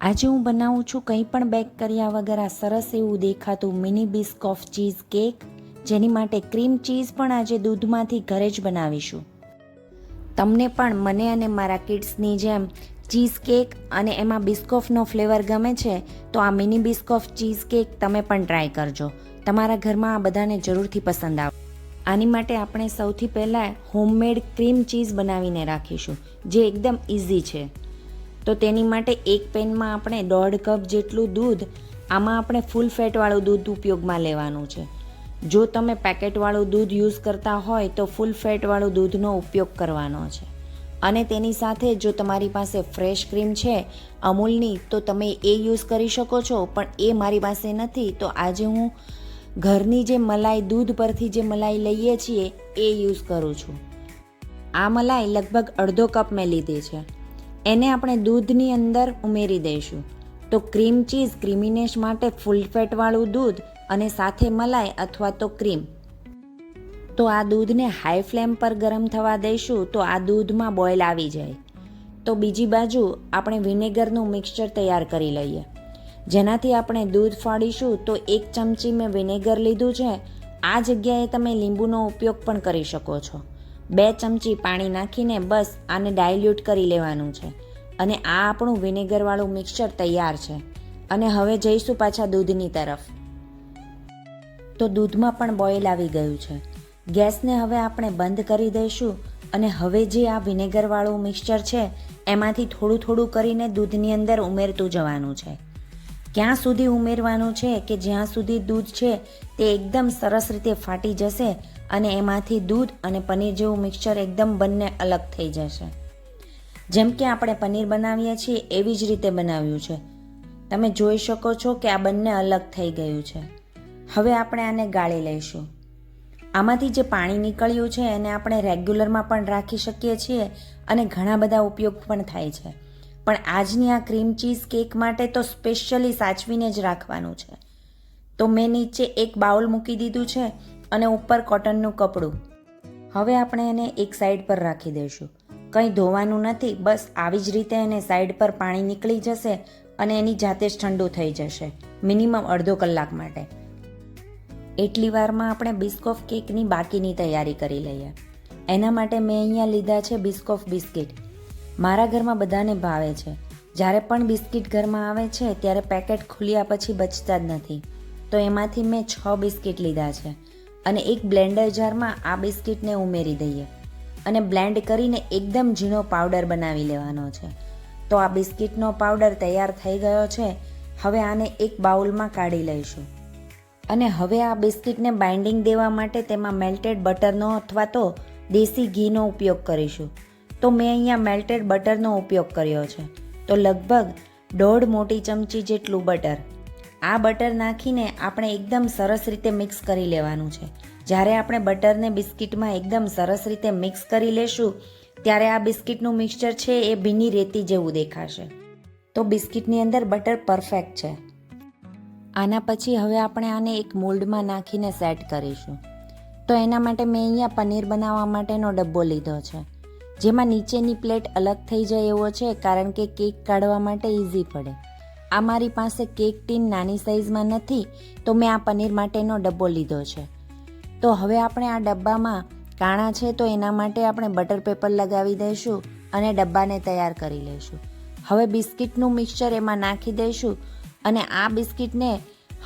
આજે હું બનાવું છું કંઈ પણ બેક કર્યા વગર આ સરસ એવું દેખાતું મિની બિસ્કોફ ચીઝ કેક, જેની માટે ક્રીમ ચીઝ પણ આજે દૂધમાંથી ઘરે જ બનાવીશું. તમને પણ મને અને મારા કિડ્સની જેમ ચીઝ કેક અને એમાં બિસ્કોફનો ફ્લેવર ગમે છે તો આ મિની બિસ્કોફ ચીઝ કેક તમે પણ ટ્રાય કરજો. તમારા ઘરમાં આ બધાને જરૂરથી પસંદ આવે. આની માટે આપણે સૌથી પહેલાં હોમમેડ ક્રીમ ચીઝ બનાવીને રાખીશું, જે એકદમ ઇઝી છે. તો તેની માટે એક પેનમાં આપણે 1.5 કપ જેટલું દૂધ, આમાં આપણે ફૂલ ફેટવાળું દૂધ ઉપયોગમાં લેવાનું છે. જો તમે પેકેટવાળું દૂધ યુઝ કરતા હોય તો ફૂલ ફેટવાળું દૂધનો ઉપયોગ કરવાનો છે. અને તેની સાથે જો તમારી પાસે ફ્રેશ ક્રીમ છે અમૂલની તો તમે એ યુઝ કરી શકો છો, પણ એ મારી પાસે નથી તો આજે હું ઘરની જે મલાઈ, દૂધ પરથી જે મલાઈ લઈએ છીએ એ યુઝ કરું છું. આ મલાઈ લગભગ 1/2 કપ મેં લીધી છે. એને આપણે દૂધની અંદર ઉમેરી દઈશું. તો ક્રીમ ચીઝ ક્રીમીનેસ માટે ફૂલ ફેટવાળું દૂધ અને સાથે મલાઈ અથવા તો ક્રીમ. તો આ દૂધને હાઈ ફ્લેમ પર ગરમ થવા દઈશું તો આ દૂધમાં બોઇલ આવી જાય. તો બીજી બાજુ આપણે વિનેગરનું મિક્સચર તૈયાર કરી લઈએ. જેનાથી આપણે દૂધ ફાડીશું. તો 1 ચમચી મેં વિનેગર લીધું છે. આ જગ્યાએ તમે લીંબુનો ઉપયોગ પણ કરી શકો છો. 2 ચમચી પાણી નાખીને બસ આને ડાયલ્યુટ કરી લેવાનું છે. અને આ આપણું વિનેગરવાળું મિક્સચર તૈયાર છે. અને હવે જઈશું પાછા દૂધની તરફ. તો દૂધમાં પણ બોઇલ આવી ગયું છે. ગેસને હવે આપણે બંધ કરી દઈશું. અને હવે જે આ વિનેગરવાળું મિક્સચર છે એમાંથી થોડું થોડું કરીને દૂધની અંદર ઉમેરતું જવાનું છે. ક્યાં સુધી ઉમેરવાનું છે કે જ્યાં સુધી દૂધ છે તે એકદમ સરસ રીતે ફાટી જશે અને એમાંથી દૂધ અને પનીર જેવું મિક્સચર એકદમ બંને અલગ થઈ જશે. જેમ કે આપણે પનીર બનાવીએ છીએ એવી જ રીતે બનાવ્યું છે. તમે જોઈ શકો છો કે આ બંને અલગ થઈ ગયું છે. હવે આપણે આને ગાળી લઈશું. આમાંથી જે પાણી નીકળ્યું છે એને આપણે રેગ્યુલરમાં પણ રાખી શકીએ છીએ અને ઘણા બધા ઉપયોગ પણ થાય છે. પણ આજની આ ક્રીમ ચીઝ કેક માટે તો સ્પેશિયલી સાચવીને જ રાખવાનું છે. તો મેં નીચે એક બાઉલ મૂકી દીધું છે અને ઉપર કોટનનું કપડું. હવે આપણે એને એક સાઈડ પર રાખી દઈશું. કંઈ ધોવાનું નથી, બસ આવી જ રીતે એને સાઈડ પર પાણી નીકળી જશે અને એની જાતે જ ઠંડુ થઈ જશે, મિનિમમ અડધો કલાક માટે. એટલી વારમાં આપણે બિસ્કોફ કેકની બાકીની તૈયારી કરી લઈએ. એના માટે મેં અહીંયા લીધા છે બિસ્કોફ બિસ્કિટ. મારા ઘરમાં બધાને ભાવે છે. જ્યારે પણ બિસ્કિટ ઘરમાં આવે છે ત્યારે પેકેટ ખુલ્યા પછી બચતા જ નથી. તો એમાંથી મેં 6 બિસ્કિટ લીધા છે અને એક બ્લેન્ડર જારમાં આ બિસ્કિટને ઉમેરી દઈએ અને બ્લેન્ડ કરીને એકદમ ઝીણો પાવડર બનાવી લેવાનો છે. તો આ બિસ્કિટનો પાવડર તૈયાર થઈ ગયો છે. હવે આને એક બાઉલમાં કાઢી લઈશું. અને હવે આ બિસ્કિટને બાઇન્ડિંગ દેવા માટે તેમાં મેલ્ટેડ બટરનો અથવા તો દેશી ઘીનો ઉપયોગ કરીશું. તો મેં અહીંયા મેલ્ટેડ બટરનો ઉપયોગ કર્યો છે. તો લગભગ 1.5 મોટી ચમચી જેટલું બટર. આ બટર નાખીને આપણે એકદમ સરસ રીતે મિક્સ કરી લેવાનું છે. જ્યારે આપણે બટરને બિસ્કિટમાં એકદમ સરસ રીતે મિક્સ કરી લેશું ત્યારે આ બિસ્કિટનું મિક્સચર છે એ ભીની રેતી જેવું દેખાશે. તો બિસ્કિટની અંદર બટર પરફેક્ટ છે. આના પછી હવે આપણે આને એક મોલ્ડમાં નાખીને સેટ કરીશું. તો એના માટે મેં અહીંયા પનીર બનાવવા માટેનો ડબ્બો લીધો છે, જેમાં નીચેની પ્લેટ અલગ થઈ જાય એવો છે, કારણ કે કેક કાઢવા માટે ઇઝી પડે. આ મારી પાસે કેક ટીન નાની સાઇઝમાં નથી તો મેં આ પનીર માટેનો ડબ્બો લીધો છે. તો હવે આપણે આ ડબ્બામાં કાણા છે તો એના માટે આપણે બટર પેપર લગાવી દઈશું અને ડબ્બાને તૈયાર કરી લઈશું. હવે બિસ્કિટનું મિક્સચર એમાં નાખી દઈશું અને આ બિસ્કિટને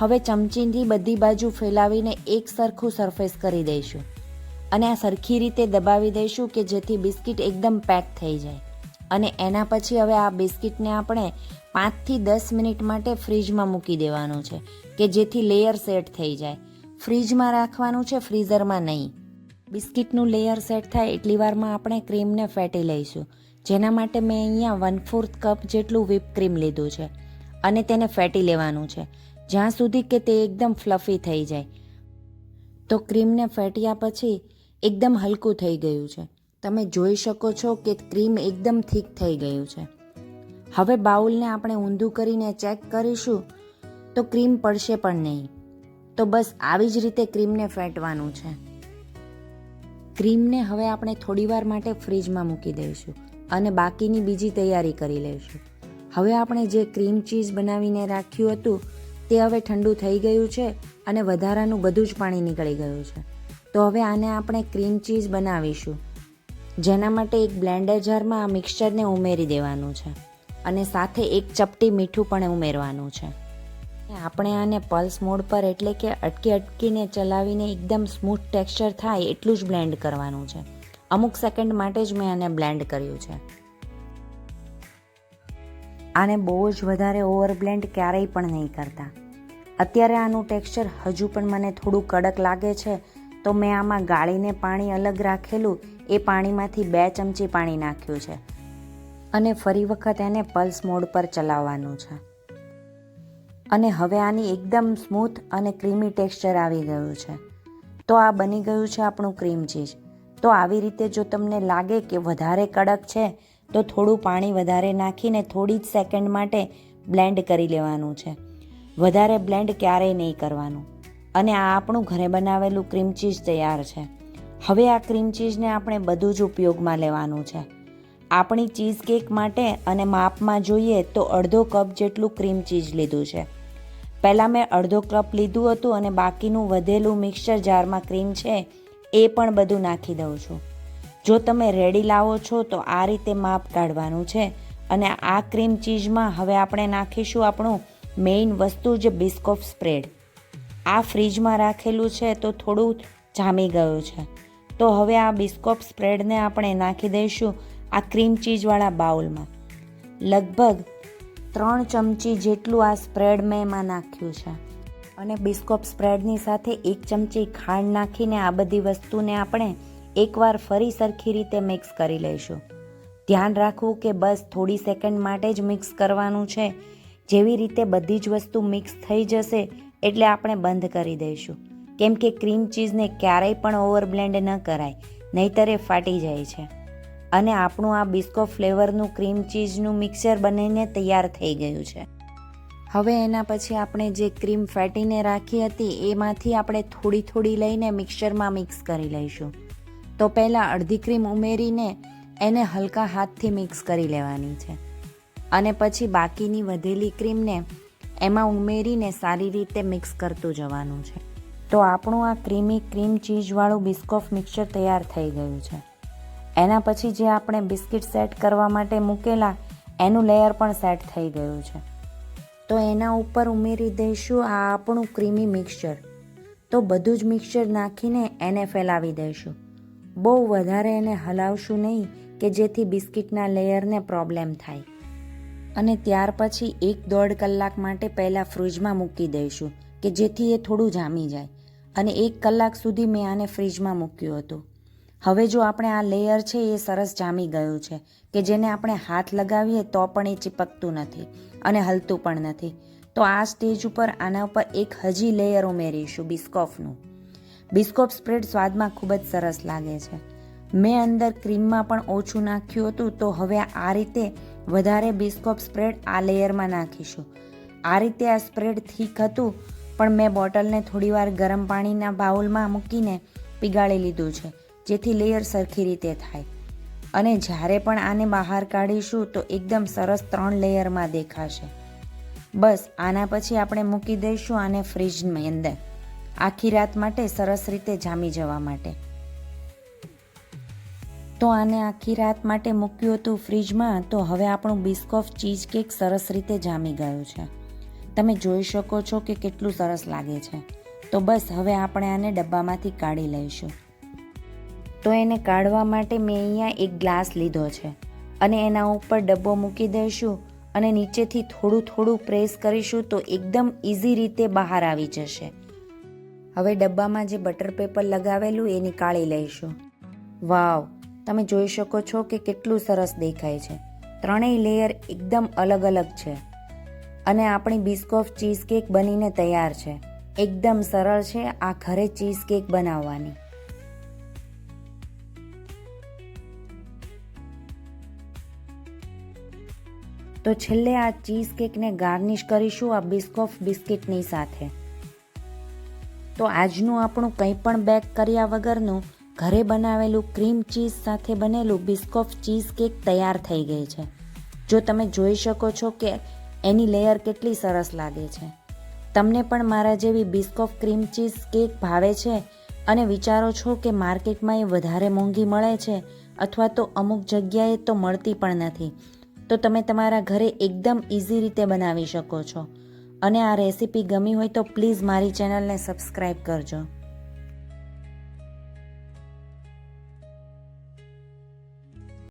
હવે ચમચીથી બધી બાજુ ફેલાવીને એક સરખું સરફેસ કરી દઈશું અને આ સરખી રીતે દબાવી દઈશું કે જેથી બિસ્કિટ એકદમ પેક થઈ જાય. અને એના પછી હવે આ બિસ્કિટને આપણે 5 થી 10 મિનિટ માટે ફ્રીજમાં મૂકી દેવાનું છે કે જેથી લેયર સેટ થઈ જાય. ફ્રીજમાં રાખવાનું છે, ફ્રીઝરમાં નહીં. બિસ્કિટનું લેયર સેટ થાય એટલી વારમાં આપણે ક્રીમને ફેટી લઈશું. જેના માટે મેં અહીંયા 1/4 કપ જેટલું વ્હીપ ક્રીમ લીધું છે અને તેને ફેટી લેવાનું છે જ્યાં સુધી કે તે એકદમ ફ્લફી થઈ જાય. તો ક્રીમને ફેટ્યા પછી એકદમ હલકું થઈ ગયું છે. તમે જોઈ શકો છો કે ક્રીમ એકદમ થીક થઈ ગયું છે. હવે બાઉલને આપણે ઊંધું કરીને ચેક કરીશું તો ક્રીમ પડશે પણ નહીં. તો બસ આવી જ રીતે ક્રીમને ફેટવાનું છે. ક્રીમને હવે આપણે થોડીવાર માટે ફ્રીજમાં મૂકી દઈશું અને બાકીની બીજી તૈયારી કરી લઈશું. હવે આપણે જે ક્રીમ ચીઝ બનાવીને રાખ્યું હતું તે હવે ઠંડુ થઈ ગયું છે અને વધારાનું બધું જ પાણી નીકળી ગયું છે. તો હવે આને આપણે ક્રીમ ચીઝ બનાવીશું, જેના માટે એક બ્લેન્ડર જારમાં આ મિક્સચરને ઉમેરી દેવાનું છે અને સાથે એક ચપટી મીઠું પણ ઉમેરવાનું છે. આપણે આને પલ્સ મોડ પર એટલે કે અટકીને ચલાવીને એકદમ સ્મૂથ ટેક્સચર થાય એટલું જ બ્લેન્ડ કરવાનું છે. અમુક સેકન્ડ માટે જ મેં આને બ્લેન્ડ કર્યું છે. આને બહુ જ વધારે ઓવર બ્લેન્ડ ક્યારેય પણ નહીં કરતા. અત્યારે આનું ટેક્સચર હજુ પણ મને થોડું કડક લાગે છે, તો મેં આમાં ગાળીને પાણી અલગ રાખેલું એ પાણીમાંથી 2 ચમચી પાણી નાખ્યું છે અને ફરી વખત એને પલ્સ મોડ પર ચલાવવાનું છે. અને હવે આની એકદમ સ્મૂથ અને ક્રીમી ટેક્સચર આવી ગયું છે. તો આ બની ગયું છે આપણું ક્રીમ ચીઝ. તો આવી રીતે જો તમને લાગે કે વધારે કડક છે તો થોડું પાણી વધારે નાખીને થોડી જ સેકન્ડ માટે બ્લેન્ડ કરી લેવાનું છે. વધારે બ્લેન્ડ ક્યારેય નહીં કરવાનું. અને આ આપણું ઘરે બનાવેલું ક્રીમ ચીઝ તૈયાર છે. હવે આ ક્રીમ ચીઝને આપણે બધું જ ઉપયોગમાં લેવાનું છે. આપણી ચીઝ કેક માટે અને માપમાં જોઈએ તો અડધો કપ જેટલું ક્રીમ ચીઝ લીધું છે. પહેલાં મેં અડધો કપ લીધું હતું અને બાકીનું વધેલું મિક્સર જારમાં ક્રીમ છે એ પણ બધું નાખી દઉં છું. જો તમે રેડી લાવો છો તો આ રીતે માપ કાઢવાનું છે. અને આ ક્રીમ ચીઝમાં હવે આપણે નાખીશું આપણું મેઇન વસ્તુ, જે બિસ્કોફ સ્પ્રેડ. આ ફ્રીજમાં રાખેલું છે તો થોડું જામી ગયું છે. તો હવે આ બિસ્કોફ સ્પ્રેડને આપણે નાખી દઈશું આ ક્રીમ ચીઝવાળા બાઉલમાં. લગભગ 3 ચમચી જેટલું આ સ્પ્રેડ મેં એમાં નાખ્યું છે. અને બિસ્કોફ સ્પ્રેડની સાથે 1 ચમચી ખાંડ નાખીને આ બધી વસ્તુને આપણે એકવાર ફરી સરખી રીતે મિક્સ કરી લઈશું. ધ્યાન રાખવું કે બસ થોડી સેકન્ડ માટે જ મિક્સ કરવાનું છે. જેવી રીતે બધી જ વસ્તુ મિક્સ થઈ જશે એટલે આપણે બંધ કરી દઈશું, કેમ કે ક્રીમ ચીઝને ક્યારેય પણ ઓવર બ્લેન્ડ ન કરાય, નહીંતર એ ફાટી જાય છે. અને આપણું આ બિસ્કોફ ફ્લેવરનું ક્રીમ ચીઝનું મિક્સર બનીને તૈયાર થઈ ગયું છે. હવે એના પછી આપણે જે ક્રીમ ફેટીને રાખી હતી એમાંથી આપણે થોડી થોડી લઈને મિક્સરમાં મિક્સ કરી લઈશું. તો પહેલાં અડધી ક્રીમ ઉમેરીને એને હલકા હાથથી મિક્સ કરી લેવાની છે અને પછી બાકીની વધેલી ક્રીમને એમાં ઉમેરીને સારી રીતે મિક્સ કરતું જવાનું છે. તો આપણું આ ક્રીમી ક્રીમ ચીઝવાળું બિસ્કોફ મિક્સર તૈયાર થઈ ગયું છે. એના પછી જે આપણે બિસ્કિટ સેટ કરવા માટે મૂકેલા એનું લેયર પણ સેટ થઈ ગયું છે. તો એના ઉપર ઉમેરી દઈશું આ આપણું ક્રીમી મિક્સચર. તો બધું જ મિક્સચર નાખીને એને ફેલાવી દઈશું. બહુ વધારે એને હલાવશું નહીં કે જેથી બિસ્કિટના લેયરને પ્રોબ્લેમ થાય. અને ત્યાર પછી 1-1.5 કલાક માટે પહેલાં ફ્રીજમાં મૂકી દઈશું કે જેથી એ થોડું જામી જાય. અને 1 કલાક સુધી મેં આને ફ્રીજમાં મૂક્યું હતું. હવે જો આપણે આ લેયર છે એ સરસ જામી ગયું છે કે જેને આપણે હાથ લગાવીએ તો પણ એ ચીપકતું નથી અને હલતું પણ નથી. તો આ સ્ટેજ ઉપર આના ઉપર એક હજી લેયર ઉમેરીશું બિસ્કોફનું. બિસ્કોફ સ્પ્રેડ સ્વાદમાં ખૂબ જ સરસ લાગે છે. મેં અંદર ક્રીમમાં પણ ઓછું નાખ્યું હતું, તો હવે આ રીતે વધારે બિસ્કોફ સ્પ્રેડ આ લેયરમાં નાખીશું. આ રીતે આ સ્પ્રેડ થીક હતું, પણ મેં બોટલને થોડીવાર ગરમ પાણીના બાઉલમાં મૂકીને પીગાળી લીધું છે જેથી લેયર સરખી રીતે થાય. અને જ્યારે પણ આને બહાર કાઢીશું તો એકદમ સરસ 3 લેયરમાં દેખાશે. બસ આના પછી આપણે મૂકી દઈશું આને ફ્રીજની અંદર આખી રાત માટે સરસ રીતે જામી જવા માટે. તો આને આખી રાત માટે મૂક્યું હતું ફ્રીજમાં. તો હવે આપણું બિસ્કોફ ચીઝ કેક સરસ રીતે જામી ગયું છે. તમે જોઈ શકો છો કે કેટલું સરસ લાગે છે. તો બસ હવે આપણે આને ડબ્બામાંથી કાઢી લઈશું. તો એને કાઢવા માટે મેં અહીંયા એક ગ્લાસ લીધો છે અને એના ઉપર ડબ્બો મૂકી દઈશું અને નીચેથી થોડું થોડું પ્રેસ કરીશું તો એકદમ ઇઝી રીતે બહાર આવી જશે. હવે ડબ્બામાં જે બટર પેપર લગાવેલું એ નીકાળી લઈશું. વાવ, તમે જોઈ શકો છો કે કેટલું સરસ દેખાય છે. 3 લેયર એકદમ અલગ અલગ છે અને આપણી બિસ્કોફ ચીઝ કેક બનીને તૈયાર છે. એકદમ સરળ છે આ ઘરે ચીઝ કેક બનાવવાની. તો છેલ્લે આ ચીઝ કેકને ગાર્નિશ કરીશું આ બિસ્કોફ બિસ્કિટની સાથે. તો આજનું આપણું કંઈ પણ બેક કર્યા વગરનું ઘરે બનાવેલું ક્રીમ ચીઝ સાથે બનેલું બિસ્કોફ ચીઝ કેક તૈયાર થઈ ગઈ છે. જો તમે જોઈ શકો છો કે એની લેયર કેટલી સરસ લાગે છે. તમને પણ મારા જેવી બિસ્કોફ ક્રીમ ચીઝ કેક ભાવે છે અને વિચારો છો કે માર્કેટમાં એ વધારે મોંઘી મળે છે અથવા તો અમુક જગ્યાએ તો મળતી પણ નથી, તો તમે તમારા ઘરે એકદમ ઇઝી રીતે બનાવી શકો છો. અને આ રેસીપી ગમી હોય તો પ્લીઝ મારી ચેનલને સબસ્ક્રાઈબ કરજો.